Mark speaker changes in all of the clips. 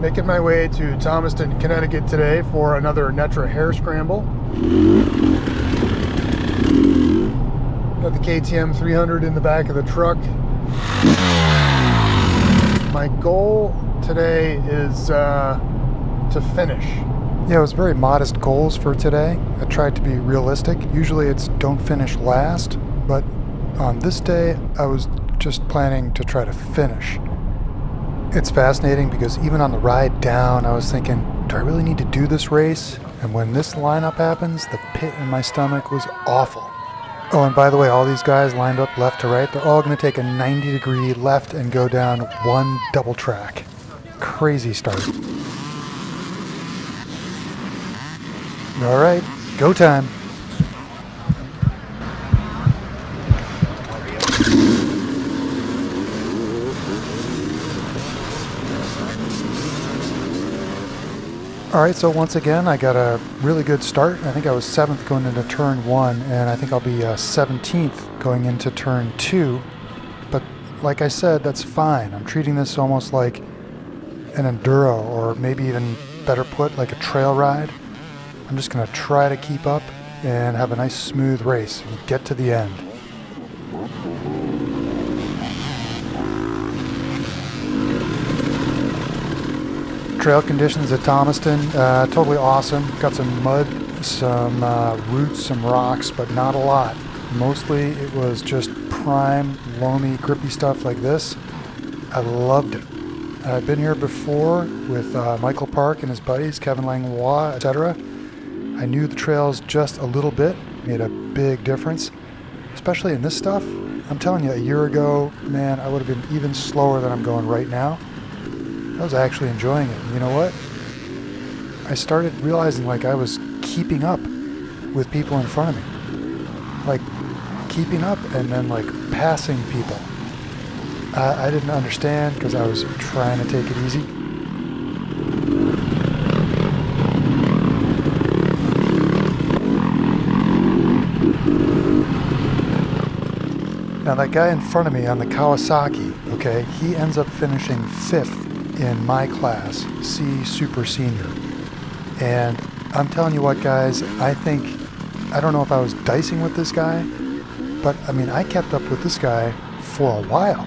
Speaker 1: Making my way to Thomaston, Connecticut today for another NETRA hair scramble. Got the KTM 300 in the back of the truck. My goal today is to finish. Yeah, it was very modest goals for today. I tried to be realistic. Usually it's don't finish last, but on this day I was just planning to try to finish. It's fascinating because even on the ride down, I was thinking, do I really need to do this race? And when this lineup happens, the pit in my stomach was awful. Oh, and by the way, all these guys lined up left to right, they're all going to take a 90-degree left and go down one double track. Crazy start. All right, go time. Alright, so once again, I got a really good start. I think I was 7th going into turn 1, and I think I'll be 17th going into turn 2. But like I said, that's fine. I'm treating this almost like an enduro, or maybe even better put, like a trail ride. I'm just going to try to keep up and have a nice smooth race and get to the end. Trail conditions at Thomaston, totally awesome. Got some mud, some roots, some rocks, but not a lot. Mostly it was just prime, loamy, grippy stuff like this. I loved it. I've been here before with Michael Park and his buddies, Kevin Langlois, etc. I knew the trails just a little bit, made a big difference, especially in this stuff. I'm telling you, a year ago, man, I would have been even slower than I'm going right now. I was actually enjoying it. And you know what? I started realizing like I was keeping up with people in front of me. Like keeping up and then like passing people. I didn't understand because I was trying to take it easy. Now that guy in front of me on the Kawasaki, okay, he ends up finishing 5th in my class, C Super Senior. And I'm telling you what, guys, I don't know if I was dicing with this guy, but I mean, I kept up with this guy for a while.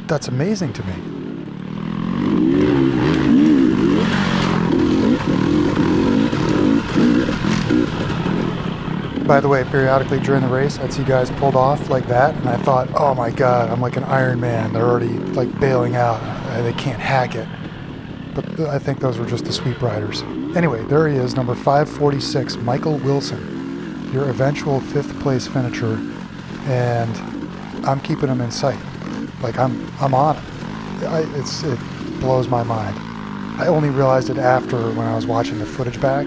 Speaker 1: That's amazing to me. By the way, periodically during the race, I'd see guys pulled off like that, and I thought, oh my God, I'm like an Iron Man. They're already like bailing out. They can't hack it. But I think those were just the sweep riders. Anyway, there he is, number 546, Michael Wilson, your eventual 5th place finisher, and I'm keeping him in sight. Like I'm on it. It blows my mind. I only realized it after when I was watching the footage back.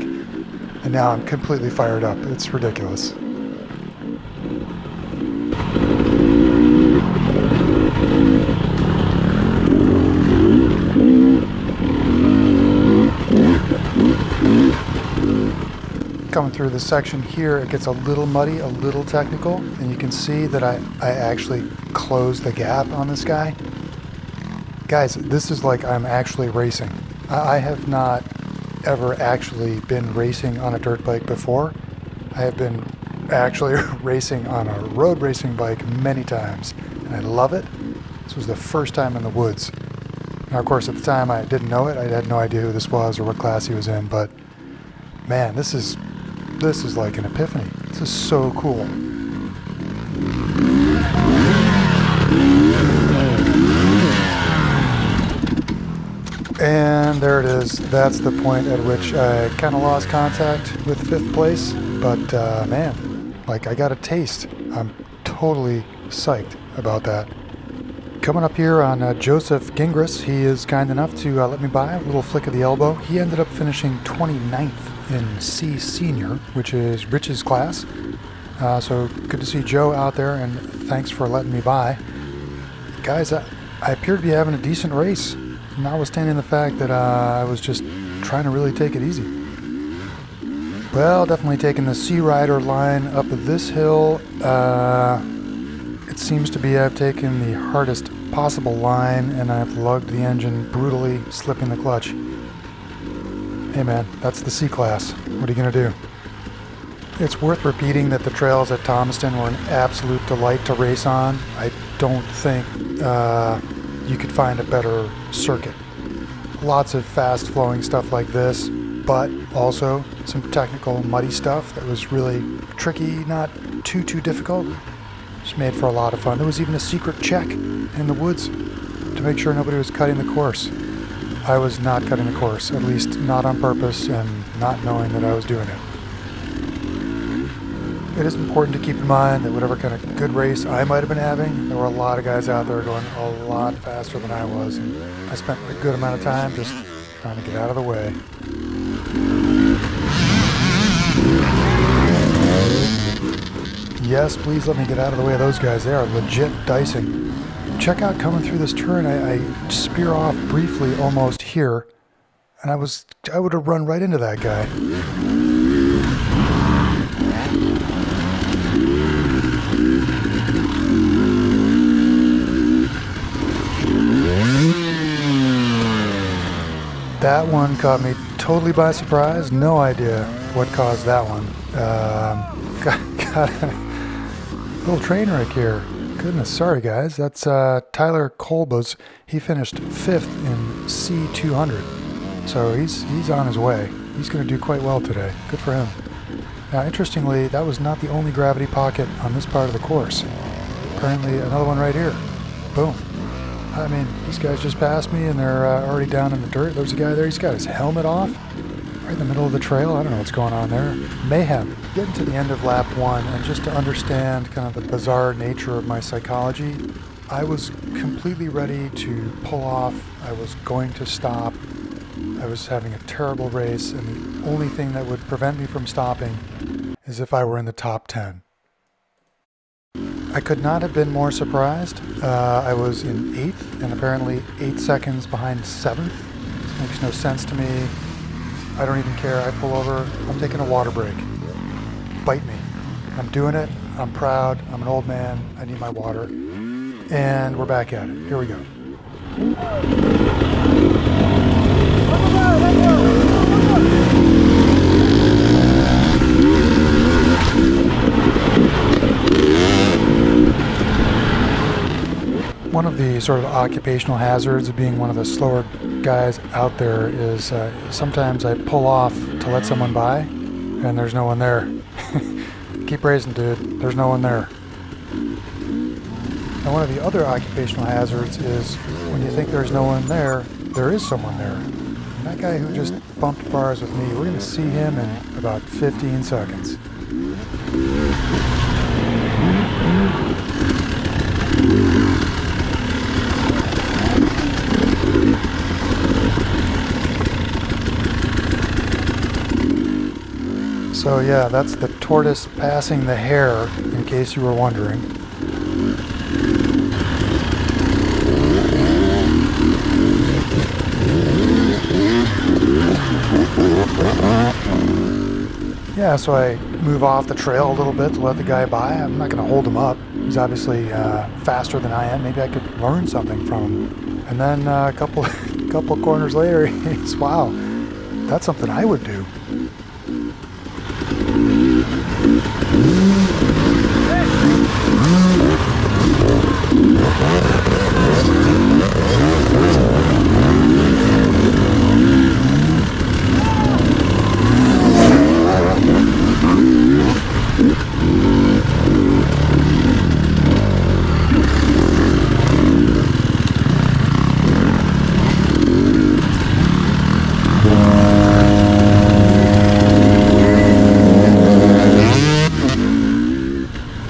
Speaker 1: And now I'm completely fired up. It's ridiculous. Coming through this section here, it gets a little muddy, a little technical, and you can see that I actually closed the gap on this guy. Guys, this is like I'm actually racing. I have not ever actually been racing on a dirt bike before. I have been actually racing on a road racing bike many times, and I love it. This was the first time in the woods. Now, of course, at the time I didn't know it. I had no idea who this was or what class he was in, but man, this is like an epiphany. This is so cool. And there it is. That's the point at which I kind of lost contact with 5th place. But man, like I got a taste. I'm totally psyched about that. Coming up here on Joseph Gingras, he is kind enough to let me by a little flick of the elbow. He ended up finishing 29th in C Senior, which is Rich's class. So good to see Joe out there, and thanks for letting me by. Guys, I appear to be having a decent race, notwithstanding the fact that I was just trying to really take it easy. Well, definitely taking the Sea Rider line up this hill. It seems to be I've taken the hardest possible line, and I've lugged the engine brutally, slipping the clutch. Hey man, that's the C-Class. What are you gonna do? It's worth repeating that the trails at Thomaston were an absolute delight to race on. I don't think you could find a better circuit. Lots of fast-flowing stuff like this, but also some technical, muddy stuff that was really tricky, not too difficult. Just made for a lot of fun. There was even a secret check in the woods to make sure nobody was cutting the course. I was not cutting the course, at least not on purpose and not knowing that I was doing it. It is important to keep in mind that whatever kind of good race I might have been having, there were a lot of guys out there going a lot faster than I was, and I spent a good amount of time just trying to get out of the way. Yes, please let me get out of the way of those guys. They are legit dicing. Check out coming through this turn. I spear off briefly almost here, and I would have run right into that guy. That one caught me totally by surprise. No idea what caused that one. Got a little train wreck here. Goodness, sorry guys. That's Tyler Kolbas. He finished 5th in C200. So he's on his way. He's going to do quite well today. Good for him. Now, interestingly, that was not the only gravity pocket on this part of the course. Apparently, another one right here. Boom. I mean, these guys just passed me and they're already down in the dirt. There's a guy there. He's got his helmet off right in the middle of the trail. I don't know what's going on there. Mayhem. Getting to the end of lap 1, and just to understand kind of the bizarre nature of my psychology, I was completely ready to pull off. I was going to stop. I was having a terrible race, and the only thing that would prevent me from stopping is if I were in the top 10. I could not have been more surprised. I was in 8th and apparently 8 seconds behind 7th. This makes no sense to me. I don't even care. I pull over. I'm taking a water break. Bite me. I'm doing it. I'm proud. I'm an old man. I need my water. And we're back at it. Here we go. One of the sort of occupational hazards of being one of the slower guys out there is sometimes I pull off to let someone by and there's no one there. Keep racing, dude. There's no one there. And one of the other occupational hazards is when you think there's no one there, there is someone there. And that guy who just bumped bars with me, we're going to see him in about 15 seconds. So yeah, that's the tortoise passing the hare, in case you were wondering. Yeah, so I move off the trail a little bit to let the guy by. I'm not going to hold him up. He's obviously faster than I am. Maybe I could learn something from him. And then a couple corners later, he's, wow, that's something I would do.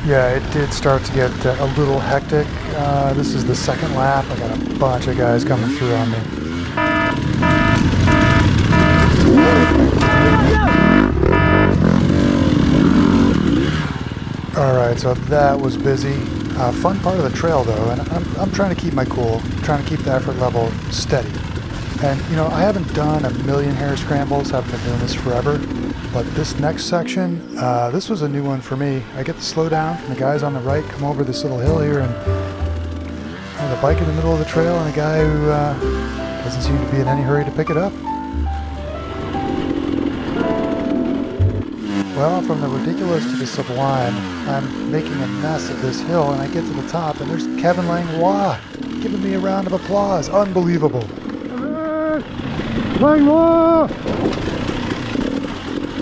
Speaker 1: Yeah, it did start to get a little hectic. This is the second lap. I got a bunch of guys coming through on me. Alright, so that was busy. Fun part of the trail though, and I'm trying to keep my cool, trying to keep the effort level steady. And you know, I haven't done a million hare scrambles, haven't been doing this forever, but this next section, this was a new one for me. I get the slow down from the guys on the right, come over this little hill here, and the bike in the middle of the trail and a guy who doesn't seem to be in any hurry to pick it up. Well, from the ridiculous to the sublime, I'm making a mess of this hill, and I get to the top, and there's Kevin Langlois giving me a round of applause. Unbelievable. Langlois!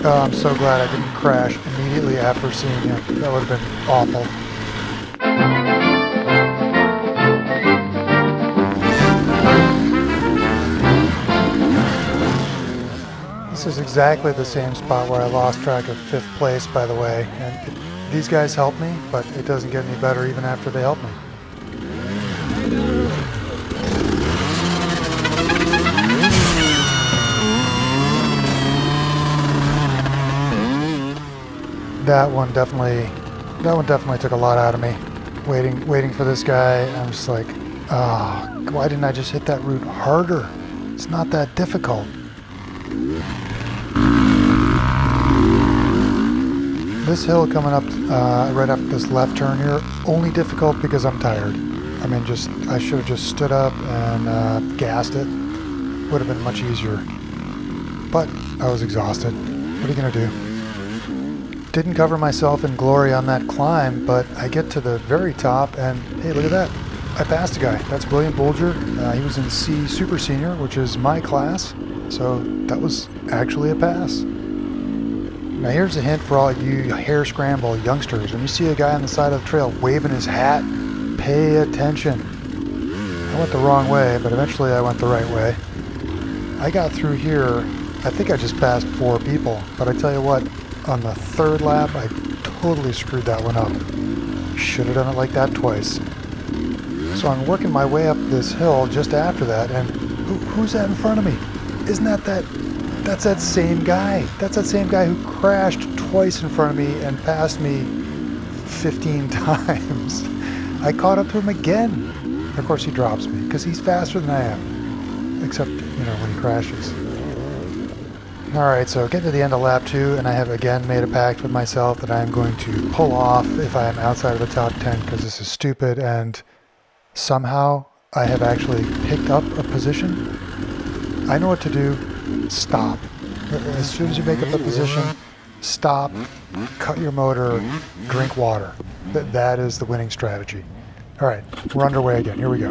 Speaker 1: Oh, I'm so glad I didn't crash immediately after seeing him. That would have been awful. This is exactly the same spot where I lost track of 5th place, by the way. And these guys helped me, but it doesn't get any better even after they help me. That one definitely took a lot out of me. Waiting for this guy, I'm just like, oh, why didn't I just hit that route harder? It's not that difficult. This hill coming up right after this left turn here, only difficult because I'm tired. I mean, I should have just stood up and gassed it. Would have been much easier. But I was exhausted. What are you going to do? Didn't cover myself in glory on that climb, but I get to the very top and hey, look at that. I passed a guy. That's William Bolger. He was in C Super Senior, which is my class. So that was actually a pass. Now here's a hint for all you hare scramble youngsters. When you see a guy on the side of the trail waving his hat, pay attention. I went the wrong way, but eventually I went the right way. I got through here. I think I just passed 4 people, but I tell you what, on the 3rd lap, I totally screwed that one up. Should have done it like that twice. So I'm working my way up this hill just after that, and who's that in front of me? Isn't that's that same guy. That's that same guy who crashed twice in front of me and passed me 15 times. I caught up to him again. Of course he drops me, because he's faster than I am. Except, when he crashes. Alright, so getting to the end of lap 2, and I have again made a pact with myself that I am going to pull off if I am outside of the top 10, because this is stupid, and somehow I have actually picked up a position. I know what to do. Stop. As soon as you make up a position, stop, cut your motor, drink water. That is the winning strategy. Alright, we're underway again. Here we go.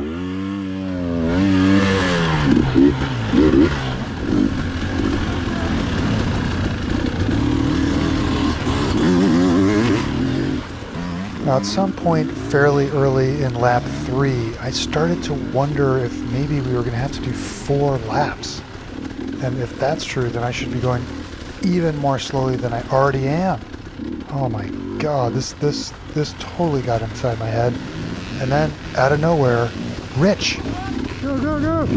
Speaker 1: Now at some point fairly early in lap 3, I started to wonder if maybe we were going to have to do 4 laps. And if that's true, then I should be going even more slowly than I already am. Oh my god, this totally got inside my head. And then, out of nowhere, Rich. Go, go, go!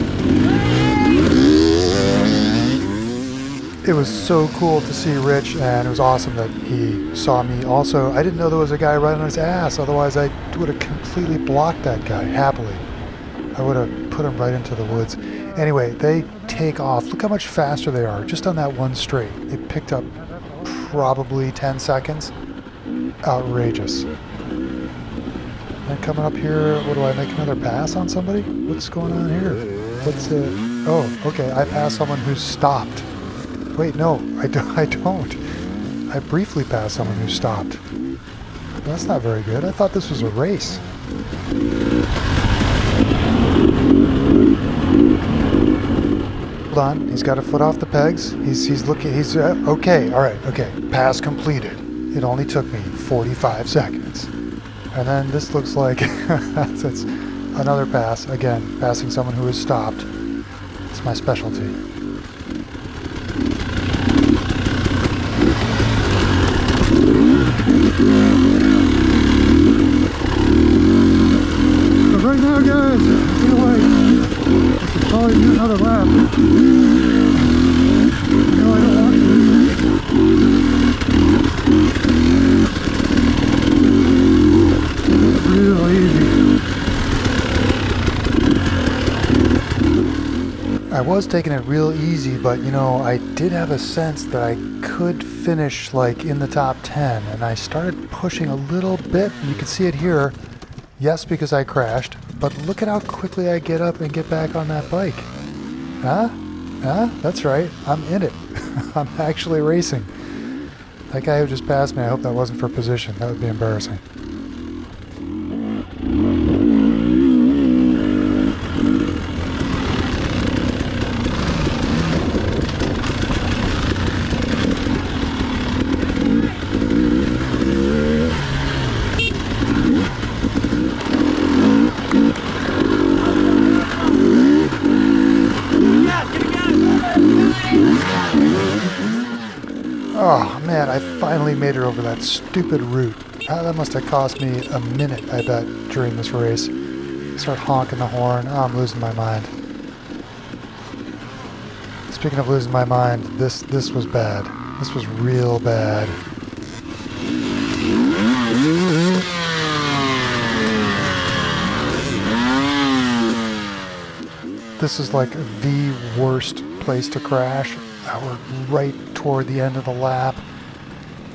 Speaker 1: It was so cool to see Rich, and it was awesome that he saw me also. I didn't know there was a guy right on his ass, otherwise I would have completely blocked that guy, happily. I would have put him right into the woods. Anyway, they take off. Look how much faster they are, just on that one straight. They picked up probably 10 seconds. Outrageous. And coming up here, what do I make another pass on somebody? What's going on here? Oh, okay, I passed someone who's stopped. Wait, no, I don't. I briefly passed someone who stopped. That's not very good. I thought this was a race. Hold on, he's got a foot off the pegs. He's looking, okay, alright, okay. Pass completed. It only took me 45 seconds. And then this looks like that's another pass. Again, passing someone who has stopped. It's my specialty. But right now, guys, get away. I should probably do another lap. No, I don't want to. Real easy. I was taking it real easy, but I did have a sense that I could finish like in the top 10, and I started pushing a little bit. You can see it here. Yes, because I crashed, but look at how quickly I get up and get back on that bike. Huh? Huh? That's right. I'm in it. I'm actually racing. That guy who just passed me, I hope that wasn't for position. That would be embarrassing. Oh man, I finally made it over that stupid route. That must have cost me a minute, I bet, during this race. Start honking the horn. Oh, I'm losing my mind. Speaking of losing my mind, this was bad. This was real bad. This is like the worst place to crash. We're right toward the end of the lap.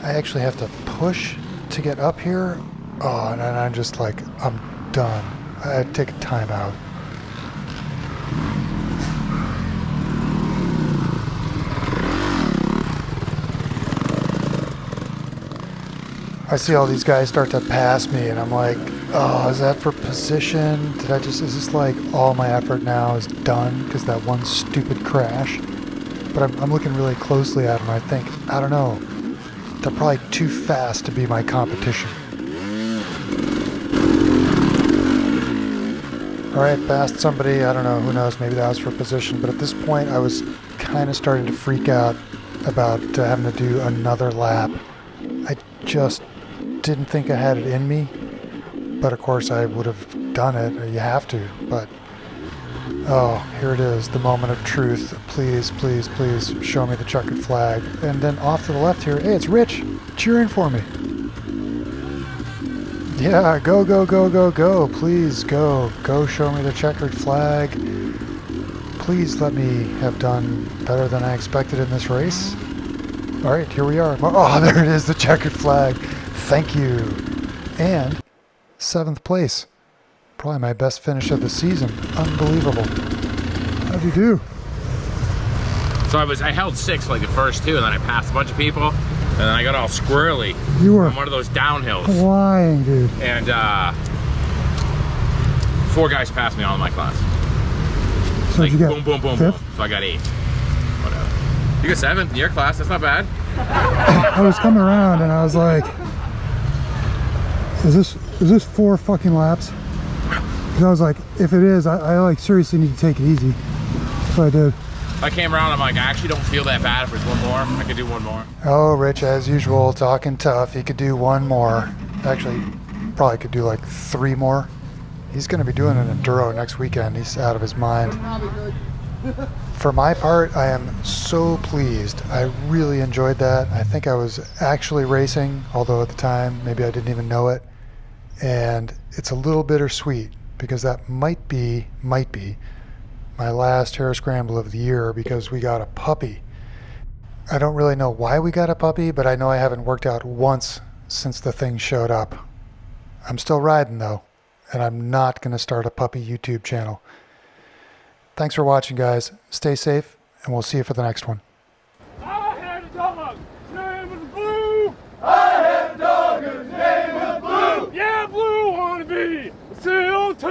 Speaker 1: I actually have to push to get up here. Oh, and I'm just like, I'm done. I had to take a timeout. I see all these guys start to pass me, and I'm like, oh, is that for position? Is this like all my effort now is done because that one stupid crash? But I'm looking really closely at them. I think, I don't know, they're probably too fast to be my competition. All right, passed somebody, I don't know, who knows, maybe that was for position. But at this point, I was kind of starting to freak out about having to do another lap. I just didn't think I had it in me. But of course, I would have done it. You have to, but... Oh, here it is, the moment of truth. Please, please, please show me the checkered flag. And then off to the left here, hey, it's Rich cheering for me. Yeah, go, go, go, go, go. Please, go. Go show me the checkered flag. Please let me have done better than I expected in this race. All right, here we are. Oh, there it is, the checkered flag. Thank you. And 7th place. Probably my best finish of the season. Unbelievable. How'd you do?
Speaker 2: So I held 6 like the first 2, and then I passed a bunch of people, and then I got all squirrely.
Speaker 1: You were
Speaker 2: on one of those downhills.
Speaker 1: Flying, dude.
Speaker 2: And 4 guys passed me all in my class.
Speaker 1: So
Speaker 2: like
Speaker 1: you
Speaker 2: boom, boom, boom, boom. So I got 8. Whatever. You got 7th in your class. That's not bad.
Speaker 1: I was coming around and I was like, is this 4 fucking laps? Because I was like, if it is, I like seriously need to take it easy. So I did.
Speaker 2: I came around, I'm like, I actually don't feel that bad if there's 1 more. I could do 1 more.
Speaker 1: Oh, Rich, as usual, talking tough. He could do 1 more. Actually, probably could do like 3 more. He's going to be doing an enduro next weekend. He's out of his mind. For my part, I am so pleased. I really enjoyed that. I think I was actually racing, although at the time, maybe I didn't even know it. And it's a little bittersweet because that might be my last hair scramble of the year because we got a puppy. I don't really know why we got a puppy, but I know I haven't worked out once since the thing showed up. I'm still riding though, and I'm not going to start a puppy YouTube channel. Thanks for watching, guys. Stay safe, and we'll see you for the next one.
Speaker 3: I had a dog, his name was Blue.
Speaker 4: I had a dog, his name was Blue.
Speaker 3: Yeah, Blue wanted to be a CO2.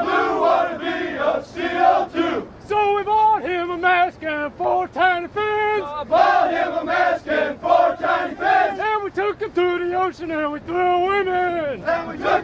Speaker 4: Blue wanted to be a CO2.
Speaker 3: So we bought him a mask and 4 tiny fins.
Speaker 4: Bought him a mask and 4 tiny fins.
Speaker 3: And we took him to the ocean and we threw him in.
Speaker 4: And we took